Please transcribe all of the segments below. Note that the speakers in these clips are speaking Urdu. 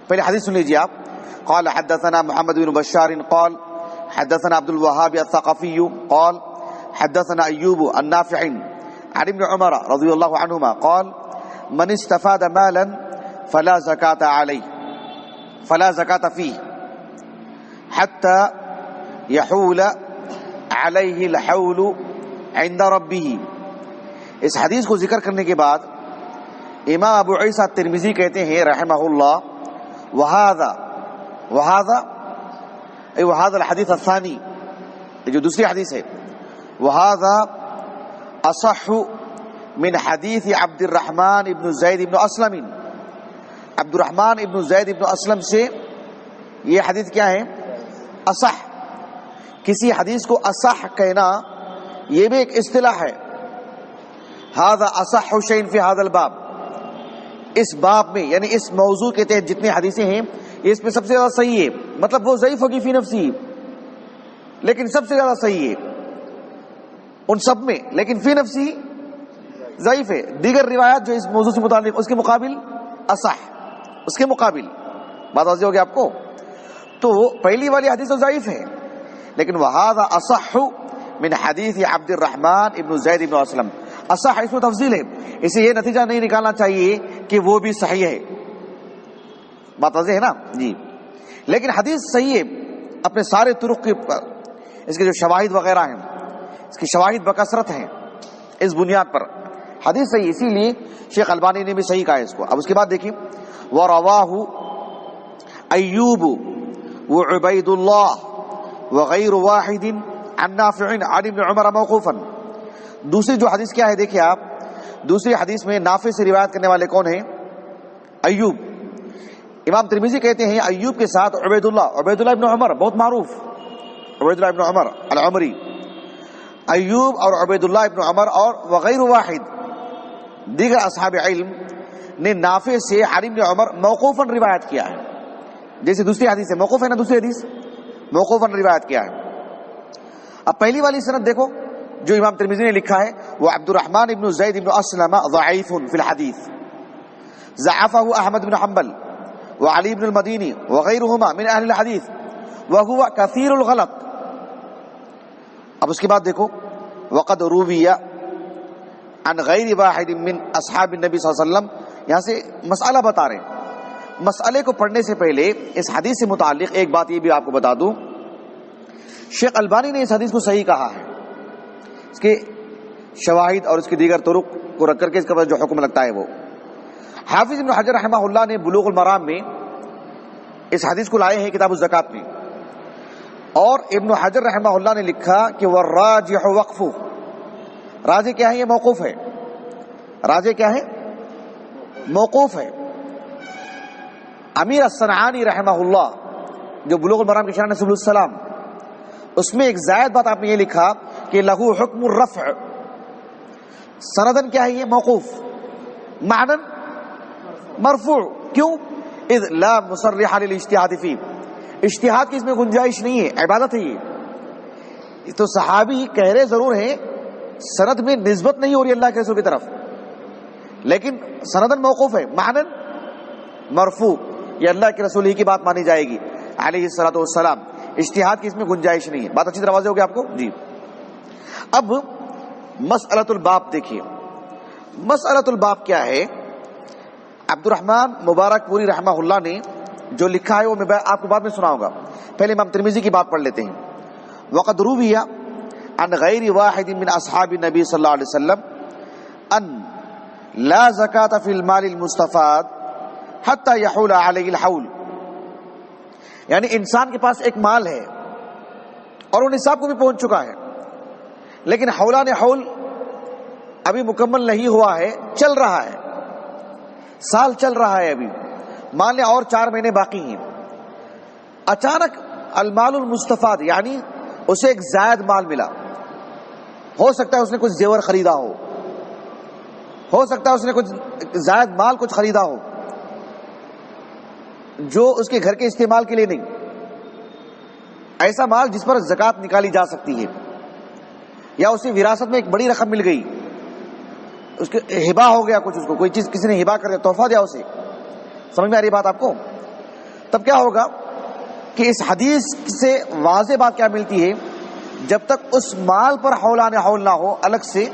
پہلے حدیث سن لیجیے آپ. قال حدثنا محمد بن بشار قال حدثنا عبد الوهاب الثقفي قال حدثنا ايوب النافع عن ابن عمر رضي الله عنهما قال من استفاد مالا فلا زكاة عليه فلا زكاة فيه حتى يحول عليه الحول عند ربه. اس حدیث کو ذکر کرنے کے بعد امام ابو عیسیٰ ترمذی کہتے ہیں رحمہ اللہ وهذا الحدیث الثانی، جو دوسری حدیث ہے، وهذا اصح من حدیث عبد الرحمن ابن زید ابن اسلم. عبد الرحمن ابن زید ابن اسلم سے یہ حدیث کیا ہے؟ اصح. کسی حدیث کو اصح کہنا یہ بھی ایک اصطلاح ہے. هذا اصح شيء في هذا الباب، اس باب میں یعنی اس موضوع کے تحت جتنے حدیثیں ہیں یہ اس میں سب سے زیادہ صحیح ہے. مطلب وہ ضعیف ہوگی فی نفسی لیکن سب سے زیادہ صحیح ہے ان سب میں، لیکن فی نفسی ضعیف ہے. دیگر روایات جو اس موضوع سے متعلق اس کے مقابل اصح، اس کے مقابل بات واضح ہوگی آپ کو. تو پہلی والی حدیث تو ضعیف ہے، لیکن وہذا اصح من حدیث عبد الرحمن ابن زید ابن اسلم. اصح اس میں تفضیل ہے، اسے یہ نتیجہ نہیں نکالنا چاہیے کہ وہ بھی صحیح ہے. بات واضح ہے نا جی. لیکن حدیث صحیح ہے اپنے سارے طرق کے، اس کے جو شواہد وغیرہ ہیں اس کی شواہد بکثرت ہیں. اس بنیاد پر حدیث صحیح، اسی لیے شیخ البانی نے بھی صحیح کہا اس کو. اب اس کے بعد دیکھیں وَرَوَاهُ أَيُّوبُ وَعُبَيْدُ اللَّهِ وَغَيْرُ وَاحِدٍ عَنْ نَافِعٍ عَنِ ابْنِ عُمَرَ مَوْقُوفًا. دوسری جو حدیث کیا ہے دیکھیں آپ، دوسری حدیث میں نافع سے روایت کرنے والے کون ہیں؟ ایوب. امام ترمذی کہتے ہیں ایوب کے ساتھ عبید اللہ ابن عمر، بہت معروف عبید اللہ ابن عمر العمری. ایوب اور عبید اللہ ابن عمر اور وغیر واحد دیگر اصحاب علم نے نافع سے عن ابن عمر موقوفاً روایت کیا ہے. جیسے دوسری حدیث ہے موقوف ہے نا، دوسری حدیث موقوفاً روایت کیا ہے. اب پہلی والی سند دیکھو جو امام ترمذی نے لکھا ہے، وہ عبد الرحمن ابن زید ابن اسلم ضعیف فی الحدیث، ضعفه احمد بن حنبل وعلی بن المدینی وغیرهما من اہل الحدیث وهو کثیر الغلط. اب اس کے بعد دیکھو وقد روی عن غیر واحد من اصحاب النبی صلی اللہ علیہ وسلم. یہاں سے مسئلہ بتا رہے ہیں. مسئلے کو پڑھنے سے پہلے اس حدیث سے متعلق ایک بات یہ بھی آپ کو بتا دوں، شیخ البانی نے اس حدیث کو صحیح کہا ہے. اس کے شواہد اور اس کے دیگر طرق کو رکھ کر کے اس کا جو حکم لگتا ہے وہ. حافظ ابن حجر رحمہ اللہ نے بلوغ المرام میں اس حدیث کو لائے ہیں کتاب الزکات میں، اور ابن حجر رحمہ اللہ نے لکھا کہ والراجح وقفہ. راجح کیا ہے؟ یہ موقوف ہے. راجح کیا ہے؟ موقوف ہے. امیر الصنعانی رحمہ اللہ جو بلوغ المرام کی شرح سبل السلام، اس میں ایک زائد بات آپ نے یہ لکھا کہ لہو حکم الرفع. سندن کیا ہے؟ یہ موقوف، معنن مرفوع. کیوں؟ اذ لا مصرح للاجتہاد فیہ، اجتہاد کی اس میں گنجائش نہیں ہے، عبادت ہے یہ. تو صحابی کہہ رہے ضرور ہیں، سند میں نسبت نہیں ہو رہی اللہ کے رسول کی طرف، لیکن سندن موقوف ہے، معنن مرفوع. یہ اللہ کے رسول ہی کی بات مانی جائے گی علیہ الصلوۃ والسلام. اجتہاد کی اس میں گنجائش نہیں ہے. بات اچھی طرح واضح ہوگی آپ کو جی. اب مسئلۃ الباب دیکھیے. مسئلۃ الباب کیا ہے؟ عبد الرحمن مبارک پوری رحمہ اللہ نے جو لکھا ہے وہ میں آپ کو بعد میں سناؤں گا. پہلے امام ترمذی کی بات پڑھ لیتے ہیں. وقد روی عن غیر واحد من اصحاب النبی صلی اللہ علیہ وسلم ان لا زکاة فی المال المستفاد حتی یحول علیہ الحول. یعنی انسان کے پاس ایک مال ہے اور وہ نصاب کو بھی پہنچ چکا ہے، لیکن حولان حول ابھی مکمل نہیں ہوا ہے، چل رہا ہے، سال چل رہا ہے، ابھی مان لیں اور 4 مہینے باقی ہیں. اچانک المال المستفاد یعنی اسے ایک زائد مال ملا. ہو سکتا ہے اس نے کچھ زیور خریدا ہو سکتا ہے اس نے کچھ زائد مال کچھ خریدا ہو جو اس کے گھر کے استعمال کے لیے نہیں، ایسا مال جس پر زکوٰۃ نکالی جا سکتی ہے، یا اسے وراثت میں ایک بڑی رقم مل گئی، اس کے ہبا ہو گیا کچھ، اس کو کوئی چیز کسی نے ہبا کر دیا، تحفہ دیا اسے. سمجھ میں آ رہی بات آپ کو؟ تب کیا ہوگا کہ اس حدیث سے واضح بات کیا ملتی ہے، جب تک اس مال پر حولان حول نہ ہو الگ سے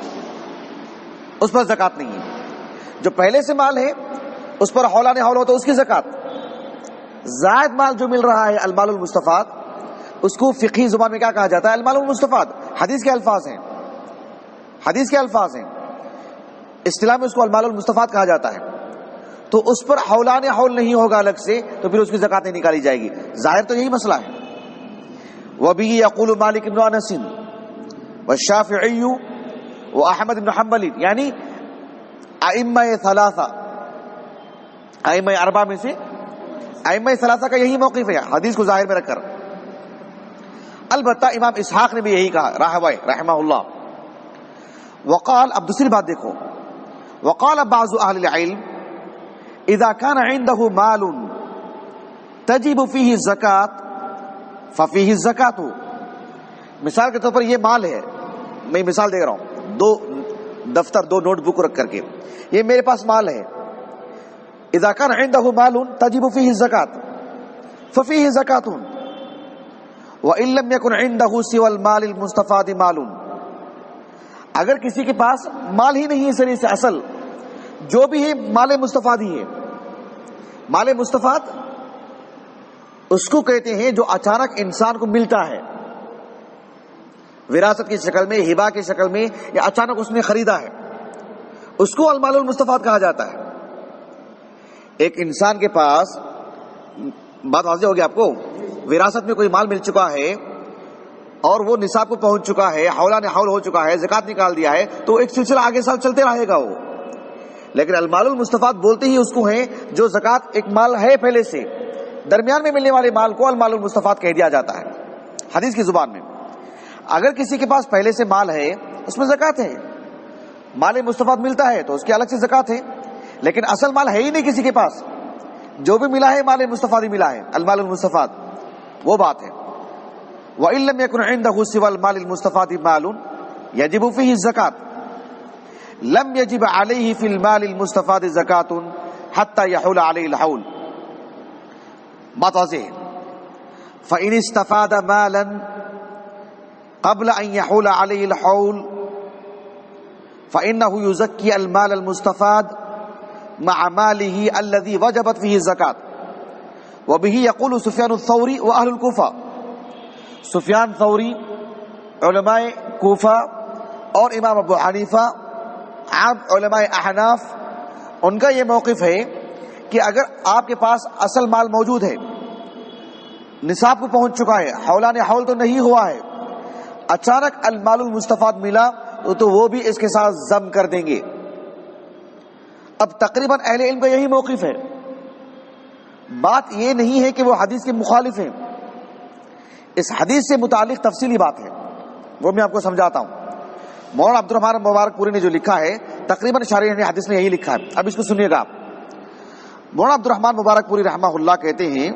اس پر زکوٰۃ نہیں ہے۔ جو پہلے سے مال ہے اس پر حولان حول ہو تو اس کی زکوٰۃ۔ زائد مال جو مل رہا ہے المال المستفاد، اس کو فقہی زبان میں کیا کہا جاتا ہے؟ المال المستفاد۔ حدیث کے الفاظ ہیں، حدیث کے الفاظ ہیں، اصطلاح میں اس کو المال المستفاد کہا جاتا ہے۔ تو اس پر حولان حول نہیں ہوگا الگ سے، تو پھر اس کی زکوٰۃ نہیں نکالی جائے گی۔ ظاہر تو یہی مسئلہ ہے۔ وَبِهِ يَقُولُ مالک بن انس والشافعی واحمد بن حنبل، یعنی ائمہ ثلاثہ، ائمہ اربعہ میں سے ائمہ ثلاثہ کا یہی موقف ہے حدیث کو ظاہر میں رکھ کر۔ البتہ امام اسحاق نے بھی یہی کہا راہوی رحمہ اللہ۔ وقال، اب دوسری بات دیکھو، وقال بعض اہل العلم اذا كان عنده مال تجب فيه الزکاة ففيه الزکاة۔ مثال کے طور پر یہ مال ہے، میں مثال دے رہا ہوں، دو دفتر، دو نوٹ بک رکھ کر کے، یہ میرے پاس مال ہے۔ اذا كان عنده مال تجب فيه الزکاة ففيه زکاة وان لم يكن عنده سوى المال المستفاد مال۔ اگر کسی کے پاس مال ہی نہیں ہے سری سے، اصل جو بھی ہے مال مستفاد ہی ہے۔ مال مستفاد اس کو کہتے ہیں جو اچانک انسان کو ملتا ہے، وراثت کی شکل میں، ہبہ کی شکل میں، یا اچانک اس نے خریدا ہے، اس کو المال المستفاد کہا جاتا ہے۔ ایک انسان کے پاس، بات واضح ہوگی آپ کو، وراثت میں کوئی مال مل چکا ہے اور وہ نصاب کو پہنچ چکا ہے، حولان حول ہو چکا ہے، زکوٰۃ نکال دیا ہے، تو ایک سلسلہ آگے سال چلتے رہے گا وہ۔ لیکن المال المستفاد بولتے ہی اس کو ہیں جو زکوٰۃ ایک مال ہے پہلے سے، درمیان میں ملنے والے مال کو المال المستفاد کہہ دیا جاتا ہے حدیث کی زبان میں۔ اگر کسی کے پاس پہلے سے مال ہے، اس میں زکوٰۃ ہے، مال مستفاد ملتا ہے تو اس کی الگ سے زکوٰۃ ہے، لیکن اصل مال ہے ہی نہیں کسی کے پاس، جو بھی ملا ہے مال مستفاد ہی ملا ہے، المال المستفاد، وہ بات ہے۔ وَإِن لَّمْ يَكُنْ عِندَهُ سِوَى الْمَالِ الْمُسْتَفَادِ مَالٌ يَجِبُ فِيهِ الزَّكَاةُ لَمْ يَجِبْ عَلَيْهِ فِي الْمَالِ الْمُسْتَفَادِ زَكَاةٌ حَتَّى يَحُولَ عَلَيْهِ الْحَوْلُ۔ بات واضح ہے۔ فَإِنِ اسْتَفَادَ مَالًا قَبْلَ أَن يَحُولَ عَلَيْهِ الْحَوْلُ فَإِنَّهُ يُزَكِّي الْمَالَ الْمُسْتَفَادَ مع ماله الذي وجبت فيه الزکاة۔ وبه يقول سفیان الثوری واہل الکوفہ۔ سفیان ثوری، علماء کوفہ اور امام ابو حنیفہ، عام علماء احناف، ان کا یہ موقف ہے کہ اگر آپ کے پاس اصل مال موجود ہے، نصاب کو پہنچ چکا ہے، حولان حول تو نہیں ہوا ہے، اچانک المال المستفاد ملا تو وہ بھی اس کے ساتھ ضم کر دیں گے۔ اب تقریباً اہل علم کا یہی موقف ہے۔ بات یہ نہیں ہے کہ وہ حدیث کے مخالف ہیں، اس حدیث سے متعلق تفصیلی بات ہے، وہ میں آپ کو سمجھاتا ہوں۔ مولانا عبد الرحمن مبارک پوری نے جو لکھا ہے، تقریباً شارح حدیث نے یہی لکھا ہے۔ اب اس کو سنیے گا آپ۔ مولانا عبد الرحمن مبارک پوری رحمہ اللہ کہتے ہیں،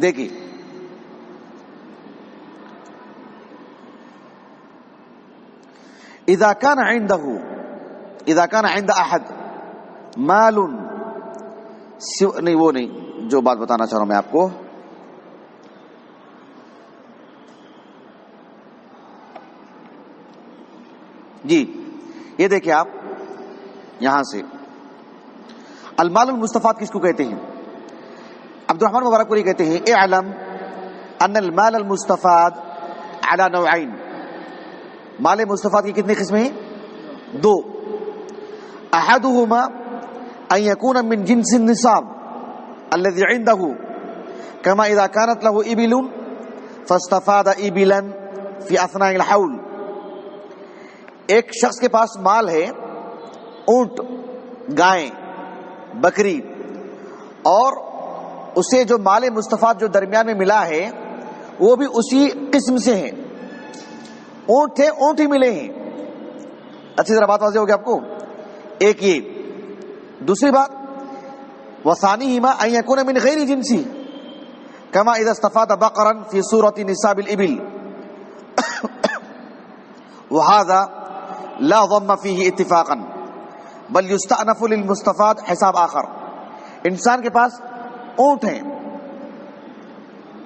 دیکھیے اذا كان عند احد مال نہیں، وہ نہیں جو بات بتانا چاہ رہا ہوں میں آپ کو، جی یہ دیکھیں آپ یہاں سے، المال المستفاد کس کو کہتے ہیں؟ عبد الرحمن مبارک پوری کہتے ہیں، اعلم ان المال المستفاد على نوعین۔ مال مستفاد کی کتنی قسمیں ہیں؟ دو۔ احدهما ان يكون من جنس النصاب الذي عنده كما اذا كانت له ابل فاستفاد ابلا في اثناء الحول۔ ایک شخص کے پاس مال ہے، اونٹ، گائیں، بکری، اور اسے جو مال مستفاد جو درمیان میں ملا ہے وہ بھی اسی قسم سے ہے، اونٹ تھے، اونٹ ہی ملے ہیں۔ اچھی طرح بات واضح ہوگی آپ کو۔ ایک یہ، دوسری بات وثانیہما ان یکون من غیر جنسی کما اذا استفاد بقرا فی صورت نصاب الابل وهذا لا ضم فيه اتفاقا۔ بل یستأنف للمستفاد حساب آخر. انسان کے پاس اونٹ ہیں،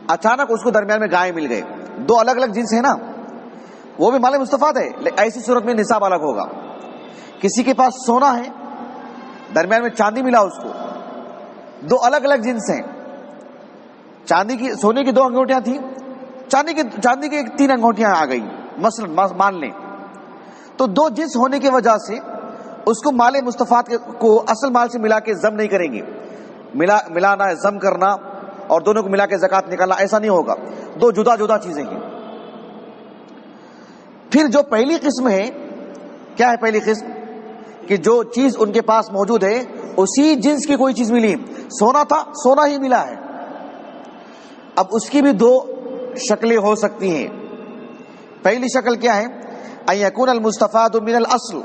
اچانک اس کو درمیان میں گائے مل گئے، دو الگ الگ جنس ہیں نا، وہ بھی مال مستفاد ہے، ایسی صورت میں نصاب الگ ہوگا. کسی کے پاس سونا ہے، درمیان میں چاندی ملا اس کو، دو الگ الگ جنس ہیں، سونے کی 2 انگوٹیاں تھیں، چاندی کی 3 انگوٹیاں آ گئی مثلا مان لیں، تو 2 جنس ہونے کی وجہ سے اس کو مال مستفاد کو اصل مال سے ملا کے ضم نہیں کریں گے. ملانا ہے، ضم کرنا اور دونوں کو ملا کے زکات نکالنا ایسا نہیں ہوگا، 2 جدا جدا چیزیں ہیں. پھر جو پہلی قسم ہے، کیا ہے پہلی قسم؟ کہ جو چیز ان کے پاس موجود ہے اسی جنس کی کوئی چیز ملی، سونا تھا سونا ہی ملا ہے. اب اس کی بھی 2 شکلیں ہو سکتی ہیں. پہلی شکل کیا ہے؟ ان یکون المستفاد من الاصل،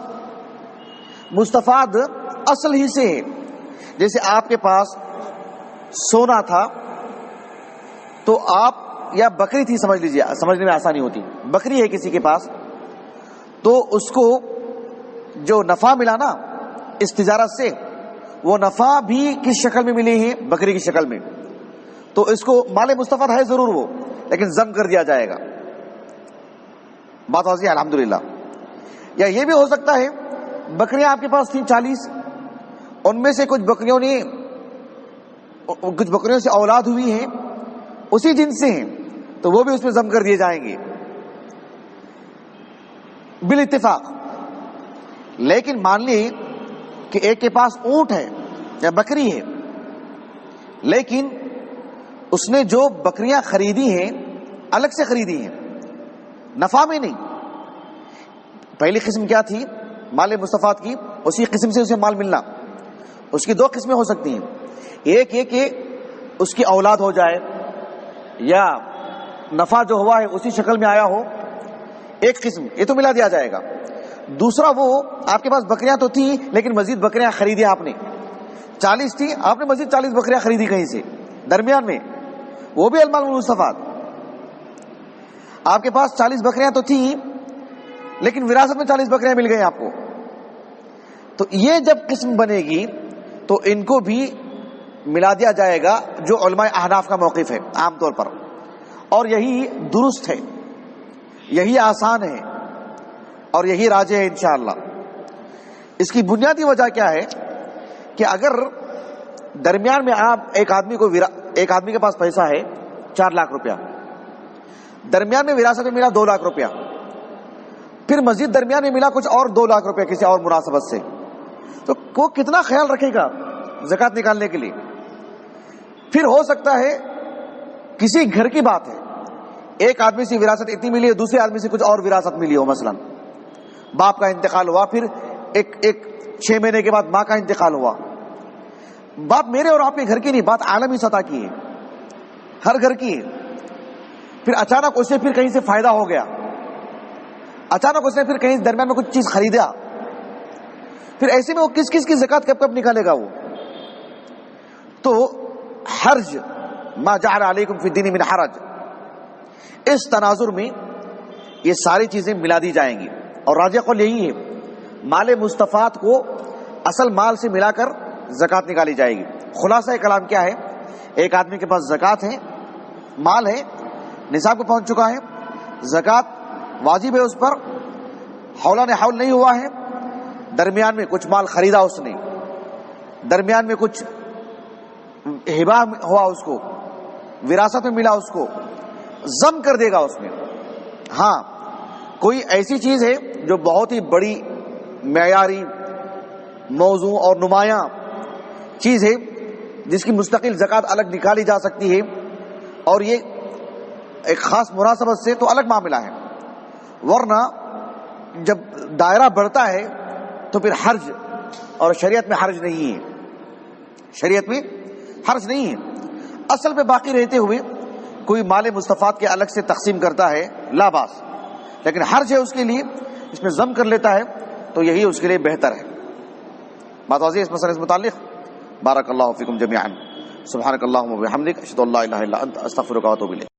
مستفاد اصل ہی سے ہے. جیسے آپ کے پاس سونا تھا تو آپ، یا بکری تھی سمجھ لیجیے، سمجھنے میں آسانی ہوتی، بکری ہے کسی کے پاس، تو اس کو جو نفع ملا نا اس تجارت سے، وہ نفع بھی کس شکل میں ملی ہے؟ بکری کی شکل میں. تو اس کو مال مستفاد ہے ضرور وہ، لیکن ضم کر دیا جائے گا. بات واضح ہے الحمدللہ. یا یہ بھی ہو سکتا ہے بکریاں آپ کے پاس تھیں 40، ان میں سے کچھ بکریوں سے اولاد ہوئی ہیں، اسی جنس سے ہیں، تو وہ بھی اس میں ضم کر دیے جائیں گے بالاتفاق. لیکن مان لیے کہ ایک کے پاس اونٹ ہے یا بکری ہے، لیکن اس نے جو بکریاں خریدی ہیں الگ سے خریدی ہیں، نفع میں نہیں. پہلی قسم کیا تھی؟ مال مستفاد کی، اسی قسم سے اسے مال ملنا. اس کی 2 قسمیں ہو سکتی ہیں، ایک یہ کہ اس کی اولاد ہو جائے یا نفع جو ہوا ہے اسی شکل میں آیا ہو، ایک قسم یہ تو ملا دیا جائے گا. دوسرا وہ آپ کے پاس بکریاں تو تھی لیکن مزید بکریاں خریدی آپ نے، 40 تھی، آپ نے مزید 40 بکریاں خریدی کہیں سے درمیان میں، وہ بھی المال المستفاد. آپ کے پاس 40 بکریاں تو تھیں لیکن وراثت میں 40 بکریاں مل گئی آپ کو. تو یہ جب قسم بنے گی تو ان کو بھی ملا دیا جائے گا، جو علماء احناف کا موقف ہے عام طور پر، اور یہی درست ہے، یہی آسان ہے اور یہی راجح ہے انشاءاللہ. اس کی بنیادی وجہ کیا ہے کہ اگر درمیان میں آپ ایک آدمی کے پاس پیسہ ہے 4 لاکھ روپیہ، درمیان میں وراثت میں ملا 2 لاکھ روپیہ، پھر مزید درمیان میں ملا کچھ اور 2 لاکھ روپیہ کسی اور مناسبت سے، تو وہ کتنا خیال رکھے گا زکات نکالنے کے لیے؟ پھر ہو سکتا ہے کسی گھر کی بات ہے، ایک آدمی سے وراثت اتنی ملی ہے، دوسرے آدمی سے کچھ اور وراثت ملی ہو، مثلا باپ کا انتقال ہوا، پھر ایک 6 مہینے کے بعد ماں کا انتقال ہوا. بات میرے اور آپ کے گھر کی نہیں، بات عالمی سطح کی ہے، ہر گھر کی ہے. پھر اچانک اسے پھر کہیں سے فائدہ ہو گیا، اچانک اس نے پھر کہیں درمیان میں کچھ چیز خریدا، پھر ایسے میں وہ کس کی زکات کب نکالے گا وہ؟ تو حرج ما جعل علیکم فی الدین من حرج، اس تناظر میں یہ ساری چیزیں ملا دی جائیں گی. اور راجح قول یہی ہے، مال مستفاد کو اصل مال سے ملا کر زکات نکالی جائے گی. خلاصہ کلام کیا ہے؟ ایک آدمی کے پاس زکات ہے، مال ہے، نصاب کو پہنچ چکا ہے، زکات واجب ہے اس پر، حولان حول نہیں ہوا ہے، درمیان میں کچھ مال خریدا اس نے، درمیان میں کچھ ہبہ ہوا اس کو، وراثت میں ملا اس کو، ضم کر دے گا اس میں. ہاں کوئی ایسی چیز ہے جو بہت ہی بڑی معیاری موضوع اور نمایاں چیز ہے جس کی مستقل زکات الگ نکالی جا سکتی ہے، اور یہ ایک خاص مناسبت سے تو الگ معاملہ ہے. ورنہ جب دائرہ بڑھتا ہے تو پھر حرج، اور شریعت میں حرج نہیں ہے، شریعت میں حرج نہیں ہے. اصل پہ باقی رہتے ہوئے کوئی مال مستفاد کے الگ سے تقسیم کرتا ہے لا باس، لیکن حرج ہے اس کے لیے، اس میں ضم کر لیتا ہے تو یہی اس کے لیے بہتر ہے. بات واضح اس مسئلے سے متعلق. بارک اللہ فیکم جمیعا. سبحانک اللہم و بحمدک، اشہد ان لا الہ الا انت، استغفرک و اتوب الیک.